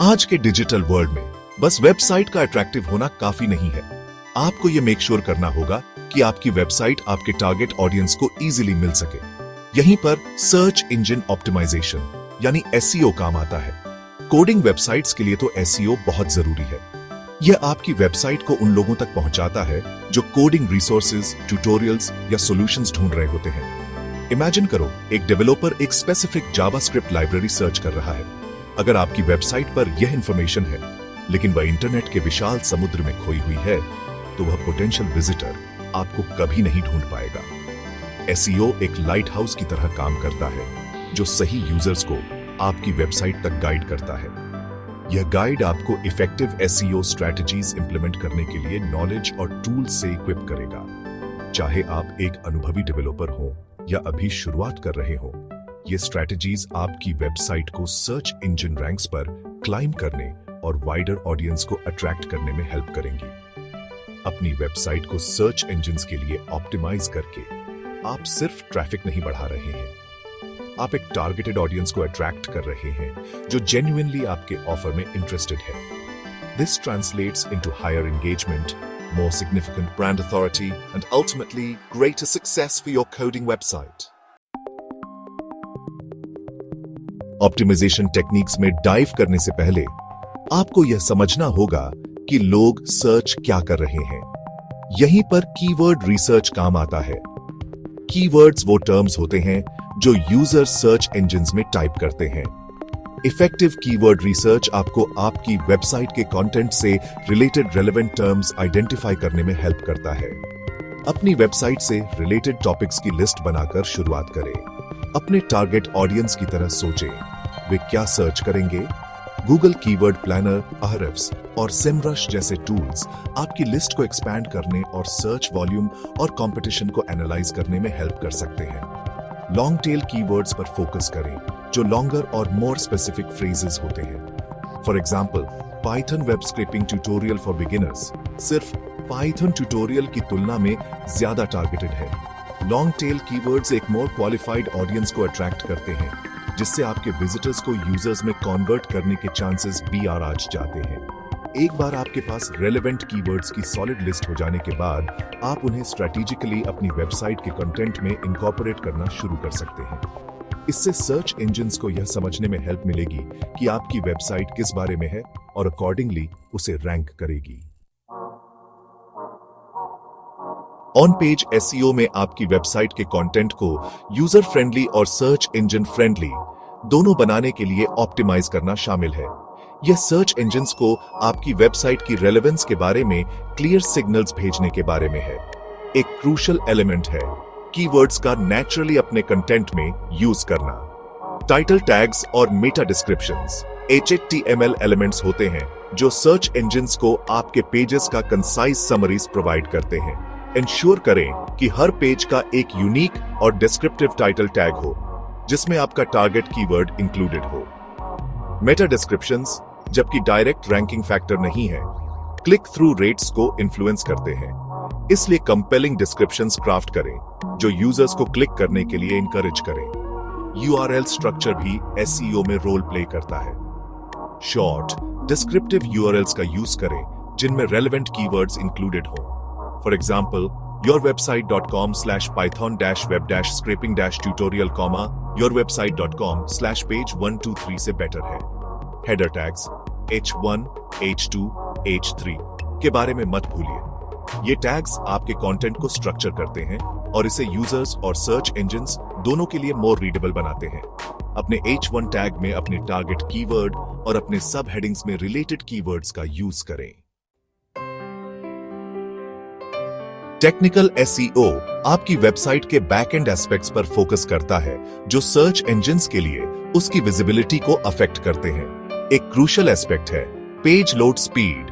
आज के digital world में बस वेबसाइट का अट्रैक्टिव होना काफी नहीं है। आपको ये मेक श्योर करना होगा कि आपकी वेबसाइट आपके टारगेट ऑडियंस को इजीली मिल सके। यहीं पर सर्च इंजन ऑप्टिमाइजेशन यानी एसईओ काम आता है। कोडिंग वेबसाइट्स के लिए तो एसईओ बहुत जरूरी है। यह आपकी वेबसाइट को उन लोगों तक पहुंचाता है जो कोडिंग रिसोर्सेज, ट्यूटोरियल्स या सॉल्यूशंस ढूंढ रहे होते हैं। इमेजिन करो, एक डेवलपर एक स्पेसिफिक जावास्क्रिप्ट लाइब्रेरी सर्च कर रहा है। अगर आपकी वेबसाइट पर यह इंफॉर्मेशन है, लेकिन वह इंटरनेट के विशाल समुद्र में खोई हुई है, तो वह पोटेंशियल विजिटर आपको कभी नहीं ढूंढ पाएगा। एसईओ एक लाइट हाउस की तरह काम करता है, जो सही यूजर्स को आपकी वेबसाइट तक गाइड करता है। यह गाइड आपको इफेक्टिव एसईओ स्ट्रैटेजीज इंप्लीमेंट करने के लिए नॉलेज और टूल्स से इक्विप करेगा। चाहे आप एक अनुभवी डेवलपर हो या अभी शुरुआत कर रहे हो, ये स्ट्रैटेजीज आपकी वेबसाइट को सर्च इंजन रैंक्स पर क्लाइंब करने और वाइडर ऑडियंस को अट्रैक्ट करने में हेल्प करेंगी। अपनी वेबसाइट को सर्च इंजन्स के लिए ऑप्टिमाइज करके आप सिर्फ ट्रैफिक नहीं बढ़ा रहे हैं, आप एक टारगेटेड ऑडियंस को अट्रैक्ट कर रहे हैं जो जेन्युइनली आपके ऑफर में इंटरेस्टेड है। This translates into higher engagement, more significant brand authority, and ultimately greater success for your coding website. Optimization techniques में डाइव करने से पहले आपको यह समझना होगा कि लोग सर्च क्या कर रहे हैं। यहीं पर कीवर्ड रिसर्च काम आता है। कीवर्ड्स वो टर्म्स होते हैं जो यूजर सर्च इंजन्स में टाइप करते हैं। इफेक्टिव कीवर्ड रिसर्च आपको आपकी वेबसाइट के कंटेंट से रिलेटेड रेलेवेंट टर्म्स आइडेंटिफाई करने में हेल्प करता है। अपनी वेबसाइट से रिलेटेड टॉपिक्स की लिस्ट बनाकर शुरुआत करें। अपने टारगेट ऑडियंस की तरह सोचें, वे क्या सर्च करेंगे। गूगल कीवर्ड प्लानर, अहरेफ्स और सेमरश जैसे टूल्स आपकी लिस्ट को एक्सपैंड करने और सर्च वॉल्यूम और कंपटीशन को एनालाइज करने में हेल्प कर सकते हैं। लॉन्ग टेल कीवर्ड्स पर फोकस करें, जो लॉन्गर और मोर स्पेसिफिक फ्रेजेस होते हैं। For example, Python web scrapping tutorial for beginners सिर्फ पाइथन ट्यूटोरियल की तुलना में ज्यादा टारगेटेड है। लॉन्ग टेल कीवर्ड्स एक मोर क्वालिफाइड ऑडियंस को अट्रैक्ट करते हैं, जिससे आपके विजिटर्स को यूजर्स में कन्वर्ट करने के चांसेस भी आ जाते हैं। एक बार आपके पास रेलेवेंट कीवर्ड्स की सॉलिड लिस्ट हो जाने के बाद आप उन्हें स्ट्रेटेजिकली अपनी वेबसाइट के कंटेंट में इनकॉर्पोरेट करना शुरू कर सकते हैं। इससे सर्च इंजन्स को यह समझने में हेल्प मिलेगी कि आपकी वेबसाइट किस बारे में है और अकॉर्डिंगली उसे रैंक करेगी। ऑन पेज एसईओ में आपकी वेबसाइट के कंटेंट को यूजर फ्रेंडली और सर्च इंजन फ्रेंडली दोनों बनाने के लिए ऑप्टिमाइज करना शामिल है। यह सर्च इंजन्स को आपकी वेबसाइट की रेलेवेंस के बारे में क्लियर सिग्नल्स भेजने के बारे में है। एक क्रूशियल एलिमेंट है कीवर्ड्स का नेचुरली अपने कंटेंट में यूज करना। टाइटल टैग्स और मेटा डिस्क्रिप्शंस HTML एलिमेंट्स होते हैं जो सर्च इंजन्स को आपके पेजेस का कंसाइज समरीज प्रोवाइड करते हैं। इंश्योर करें कि हर पेज का एक यूनिक और डिस्क्रिप्टिव टाइटल टैग हो, जिसमें आपका टारगेट कीवर्ड इंक्लूडेड हो। मेटा डिस्क्रिप्शंस, जबकि डायरेक्ट रैंकिंग फैक्टर नहीं है, क्लिक थ्रू रेट्स को इन्फ्लुएंस करते हैं। इसलिए कंपेलिंग डिस्क्रिप्शंस क्राफ्ट करें जो यूजर्स को क्लिक करने के लिए इनकरेज करें। URL स्ट्रक्चर भी एसईओ में रोल प्ले करता है। शॉर्ट, डिस्क्रिप्टिव URLs का यूज करें जिनमें रेलेवेंट कीवर्ड्स इंक्लूडेड हो। फॉर एग्जाम्पल, yourwebsite.com/python-web-scraping-tutorial, yourwebsite.com/page123 से बेटर है। Header tags H1, H2, H3 के बारे में मत भूलिए। ये टैग्स आपके कंटेंट को स्ट्रक्चर करते हैं और इसे यूजर्स और सर्च इंजन्स दोनों के लिए मोर रीडेबल बनाते हैं। अपने H1 टैग में अपने टारगेट कीवर्ड और अपने सब हेडिंग्स में रिलेटेड कीवर्ड्स का यूज करें। टेक्निकल एसईओ आपकी वेबसाइट के बैकएंड एस्पेक्ट्स पर फोकस करता है जो सर्च इंजन्स के लिए उसकी विजिबिलिटी को अफेक्ट करते हैं। एक क्रूशियल एस्पेक्ट है page load speed.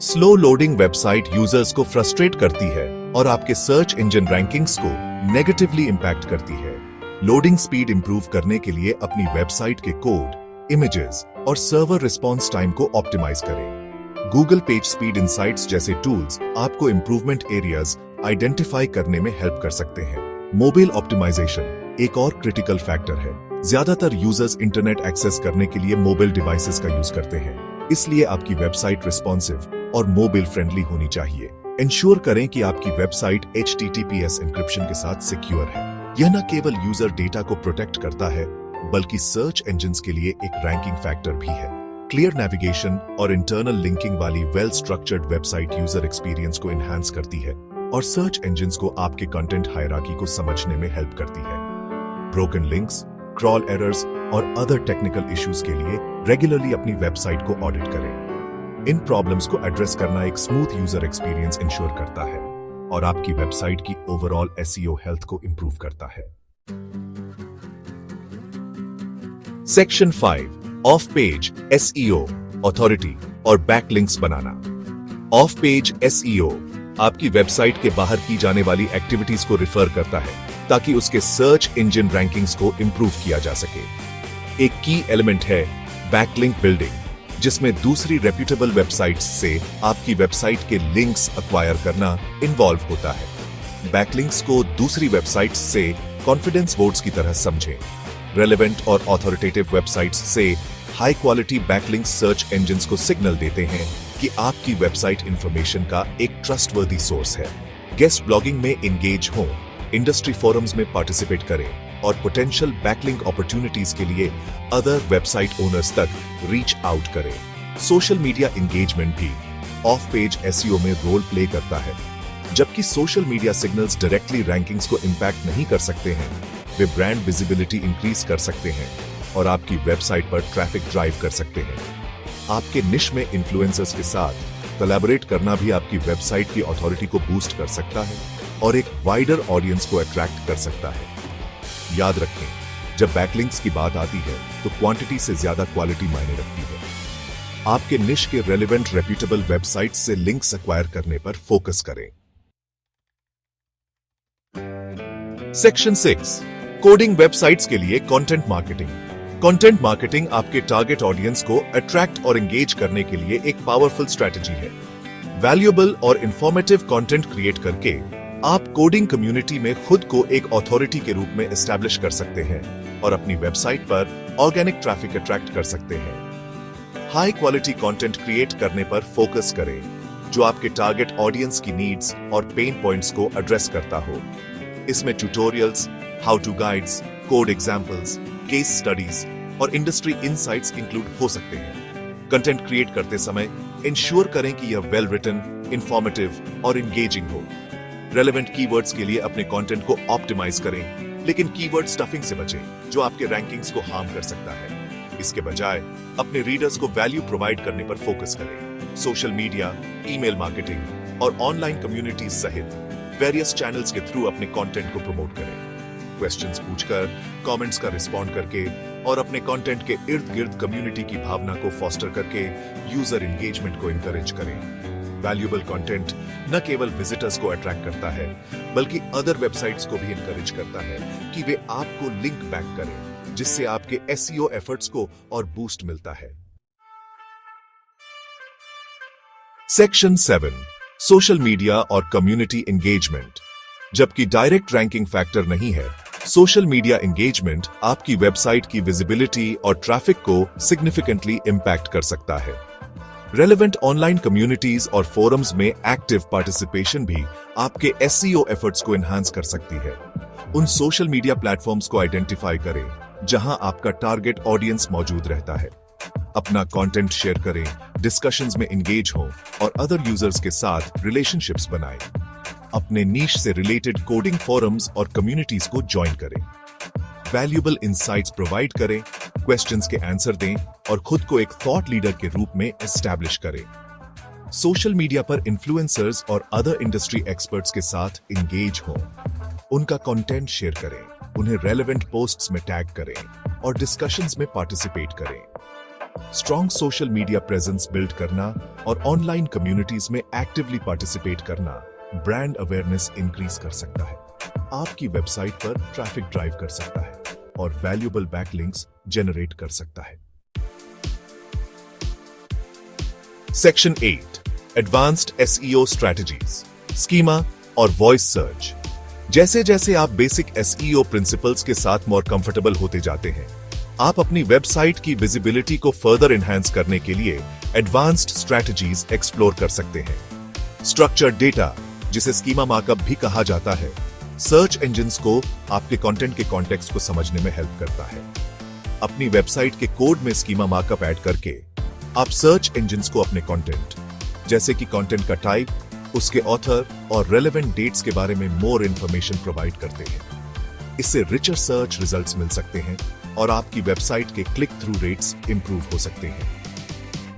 Slow loading website users को फ्रस्ट्रेट करती है और आपके सर्च इंजन रैंकिंग्स को नेगेटिवली इंपैक्ट करती है। लोडिंग स्पीड इंप्रूव करने के लिए अपनी वेबसाइट के कोड, इमेजेस और सर्वर रिस्पॉन्स टाइम को ऑप्टिमाइज करें। गूगल पेज स्पीड इंसाइट्स जैसे टूल्स आपको इंप्रूवमेंट एरियाज आइडेंटिफाई करने में हेल्प कर सकते हैं। मोबाइल ऑप्टिमाइजेशन एक और क्रिटिकल फैक्टर है। ज्यादातर यूजर्स इंटरनेट एक्सेस करने के लिए मोबाइल डिवाइसेस का यूज करते हैं। इसलिए आपकी वेबसाइट रिस्पॉन्सिव और मोबाइल फ्रेंडली होनी चाहिए। इंश्योर करें कि आपकी वेबसाइट HTTPS एन्क्रिप्शन के साथ सिक्योर है। यह न केवल यूजर डेटा को प्रोटेक्ट करता है, बल्कि सर्च इंजन्स के लिए एक रैंकिंग फैक्टर भी है। क्लियर नेविगेशन और इंटरनल लिंकिंग वाली well structured website user experience को एनहांस करती है और सर्च इंजन्स को आपके कंटेंट हायरार्की को समझने में हेल्प करती है। ब्रोकन लिंक्स, क्रॉल एरर्स और अदर टेक्निकल इश्यूज के लिए रेगुलरली अपनी वेबसाइट को ऑडिट करें। इन प्रॉब्लम्स को एड्रेस करना एक स्मूथ यूजर एक्सपीरियंस इंश्योर करता है और आपकी वेबसाइट की ओवरऑल SEO हेल्थ को इंप्रूव करता है। Section 5, off page SEO, authority और बैकलिंक्स बनाना। ऑफ पेज SEO आपकी वेबसाइट के बाहर की जाने वाली एक्टिविटीज को रिफर करता है ताकि उसके सर्च इंजन रैंकिंग्स को इंप्रूव किया जा सके। एक की एलिमेंट है बैकलिंक बिल्डिंग, जिसमें दूसरी रेप्यूटेबल वेबसाइट्स से आपकी वेबसाइट के लिंक्स अक्वायर करना इन्वॉल्व होता है। बैकलिंक्स को दूसरी वेबसाइट्स से कॉन्फिडेंस वोट्स की तरह समझें। रेलेवेंट और ऑथोरिटेटिव वेबसाइट्स से high quality backlinks search engines को सिग्नल देते हैं कि आपकी वेबसाइट इंफॉर्मेशन का एक ट्रस्टवर्दी सोर्स है। गेस्ट ब्लॉगिंग में एंगेज हों, इंडस्ट्री फोरम्स में पार्टिसिपेट करें और पोटेंशियल बैकलिंक अपॉर्चुनिटीज के लिए अदर वेबसाइट ओनर्स तक रीच आउट करें। सोशल मीडिया एंगेजमेंट भी ऑफ पेज SEO में रोल प्ले करता है। जबकि social media signals directly rankings को इंपैक्ट नहीं कर सकते हैं, वे ब्रांड विजिबिलिटी इंक्रीज कर सकते हैं और आपकी वेबसाइट पर ट्रैफिक ड्राइव कर सकते हैं। आपके निश में इन्फ्लुएंसर्स के साथ कोलैबोरेट करना भी आपकी वेबसाइट की अथॉरिटी को बूस्ट कर सकता है और एक वाइडर ऑडियंस को अट्रैक्ट कर सकता है। याद रखें, जब बैकलिंक्स की बात आती है तो क्वांटिटी से ज्यादा क्वालिटी मायने रखती है। आपके निश के रेलेवेंट रेप्यूटेबल वेबसाइट से लिंक्स एक्वायर करने पर फोकस करें। सेक्शन 6, कोडिंग वेबसाइट्स के लिए कंटेंट मार्केटिंग। कंटेंट मार्केटिंग आपके टारगेट ऑडियंस को अट्रैक्ट और एंगेज करने के लिए एक पावरफुल स्ट्रेटजी है। वैल्यूएबल और इंफॉर्मेटिव कंटेंट क्रिएट करके आप कोडिंग कम्युनिटी में खुद को एक अथॉरिटी के रूप में एस्टैब्लिश कर सकते हैं और अपनी वेबसाइट पर ऑर्गेनिक ट्रैफिक अट्रैक्ट कर सकते हैं। हाई क्वालिटी कंटेंट क्रिएट करने पर फोकस करें, जो आपके टारगेट ऑडियंस की नीड्स और पेन पॉइंट्स को एड्रेस करता हो। इसमें tutorials, how to guides, code examples, case studies और इंडस्ट्री इनसाइट्स इंक्लूड हो सकते हैं। कंटेंट क्रिएट करते समय इंश्योर करें कि यह वेल रिटन, इंफॉर्मेटिव और एंगेजिंग हो। रेलेवेंट कीवर्ड्स के लिए अपने कंटेंट को ऑप्टिमाइज करें, लेकिन कीवर्ड स्टफिंग से बचें, जो आपके रैंकिंग्स को हार्म कर सकता है। इसके बजाय अपने रीडर्स को वैल्यू प्रोवाइड करने पर फोकस करें। सोशल मीडिया, ईमेल मार्केटिंग और ऑनलाइन कम्युनिटीज सहित वेरियस चैनल्स के थ्रू अपने कंटेंट को प्रमोट करें। क्वेश्चंस पूछकर, कमेंट्स का रिस्पॉन्ड करके और अपने कंटेंट के इर्द गिर्द कम्युनिटी की भावना को फॉस्टर करके यूजर एंगेजमेंट को इंकरेज करें। वैल्यूएबल कंटेंट न केवल विजिटर्स को अट्रैक्ट करता है, बल्कि अदर वेबसाइट्स को भी इंकरेज करता है कि वे आपको लिंक बैक करें, जिससे आपके SEO एफर्ट्स को और बूस्ट मिलता है। सेक्शन 7, सोशल मीडिया और कम्युनिटी एंगेजमेंट। जबकि डायरेक्ट रैंकिंग फैक्टर नहीं है, सोशल मीडिया एंगेजमेंट आपकी वेबसाइट की विजिबिलिटी और ट्रैफिक को सिग्निफिकेंटली इंपैक्ट कर सकता है। रेलेवेंट ऑनलाइन कम्युनिटीज और फोरम्स में एक्टिव पार्टिसिपेशन भी आपके SEO एफर्ट्स को एनहांस कर सकती है। उन सोशल मीडिया प्लेटफॉर्म्स को आइडेंटिफाई करें जहां आपका टारगेट ऑडियंस मौजूद रहता है। अपना कंटेंट शेयर करें, डिस्कशंस में एंगेज हों और अदर यूजर्स के साथ रिलेशनशिप्स बनाएं। अपने नीश से रिलेटेड कोडिंग फोरम्स और कम्युनिटीज को ज्वाइन करें। वैल्यूएबल इंसाइट्स प्रोवाइड करें, क्वेश्चंस के आंसर दें और खुद को एक थॉट लीडर के रूप में एस्टैब्लिश करें। सोशल मीडिया पर इन्फ्लुएंसर्स और अदर इंडस्ट्री एक्सपर्ट्स के साथ एंगेज हों। उनका कंटेंट शेयर करें, उन्हें रेलेवेंट पोस्ट्स में टैग करें और डिस्कशंस में पार्टिसिपेट करें। Strong social media presence build करना और ऑनलाइन कम्युनिटीज में एक्टिवली पार्टिसिपेट करना ब्रांड अवेयरनेस इंक्रीज कर सकता है, आपकी वेबसाइट पर ट्रैफिक ड्राइव कर सकता है और वैल्यूएबल बैकलिंक्स जनरेट कर सकता है। Section 8, advanced SEO strategies, schema और वॉइस सर्च। जैसे जैसे आप बेसिक SEO प्रिंसिपल्स के साथ मोर कंफर्टेबल होते जाते हैं, आप अपनी वेबसाइट की विजिबिलिटी को फर्दर एनहांस करने के लिए एडवांस्ड स्ट्रैटेजीज एक्सप्लोर कर सकते हैं। स्ट्रक्चर्ड डेटा, जिसे स्कीमा मार्कअप भी कहा जाता है, सर्च इंजिन्स को आपके कंटेंट के कॉन्टेक्स्ट को समझने में हेल्प करता है। अपनी वेबसाइट के कोड में स्कीमा मार्कअप ऐड करके आप सर्च इंजिन्स को अपने कंटेंट, जैसे कि कंटेंट का टाइप, उसके ऑथर और रेलेवेंट डेट्स के बारे में मोर इंफॉर्मेशन प्रोवाइड करते हैं। इससे रिचर सर्च रिजल्ट्स मिल सकते हैं और आपकी वेबसाइट के क्लिक थ्रू रेट्स इंप्रूव हो सकते हैं।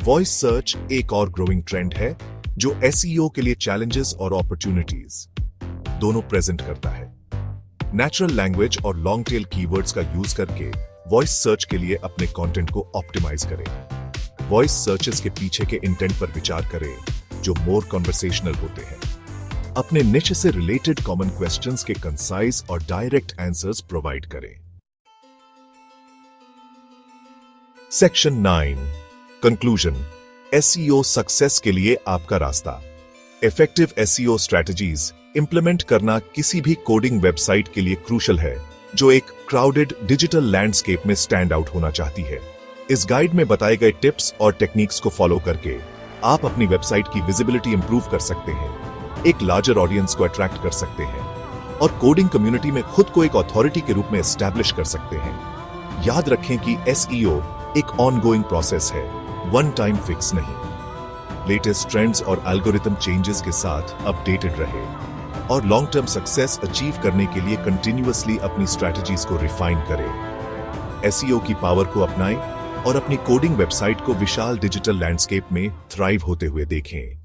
वॉइस सर्च एक और ग्रोइंग ट्रेंड है जो एसईओ के लिए चैलेंजेस और अपॉर्चुनिटीज दोनों प्रेजेंट करता है। नेचुरल लैंग्वेज और लॉन्ग टेल कीवर्ड्स का यूज करके वॉइस सर्च के लिए अपने कंटेंट को ऑप्टिमाइज करें। वॉइस सर्चेस के पीछे के इंटेंट पर विचार करें जो मोर कन्वर्सेशनल होते हैं। अपने निच से रिलेटेड कॉमन क्वेश्चंस के कंसाइज और डायरेक्ट आंसर्स प्रोवाइड करें। Section 9, conclusion. एसईओ सक्सेस के लिए आपका रास्ता। इफेक्टिव एसईओ स्ट्रेटजीज इंप्लीमेंट करना किसी भी कोडिंग वेबसाइट के लिए क्रूशल है जो एक क्राउडेड डिजिटल लैंडस्केप में स्टैंड आउट होना चाहती है। इस गाइड में बताए गए टिप्स और टेक्निक्स को फॉलो करके आप अपनी वेबसाइट की विजिबिलिटी इंप्रूव कर सकते हैं, एक लार्जर ऑडियंस को अट्रैक्ट कर सकते हैं और कोडिंग कम्युनिटी में खुद को एक अथॉरिटी के रूप में एस्टैब्लिश कर सकते हैं। याद रखें कि एसईओ एक ऑनगोइंग प्रोसेस है, वन टाइम फिक्स नहीं। लेटेस्ट ट्रेंड्स और एल्गोरिथम चेंजेस के साथ अपडेटेड रहे और लॉन्ग टर्म सक्सेस अचीव करने के लिए कंटिन्यूअसली अपनी स्ट्रैटेजीज को रिफाइन करें। एसईओ की पावर को अपनाएं और अपनी कोडिंग वेबसाइट को विशाल डिजिटल लैंडस्केप में थ्राइव होते हुए देखें।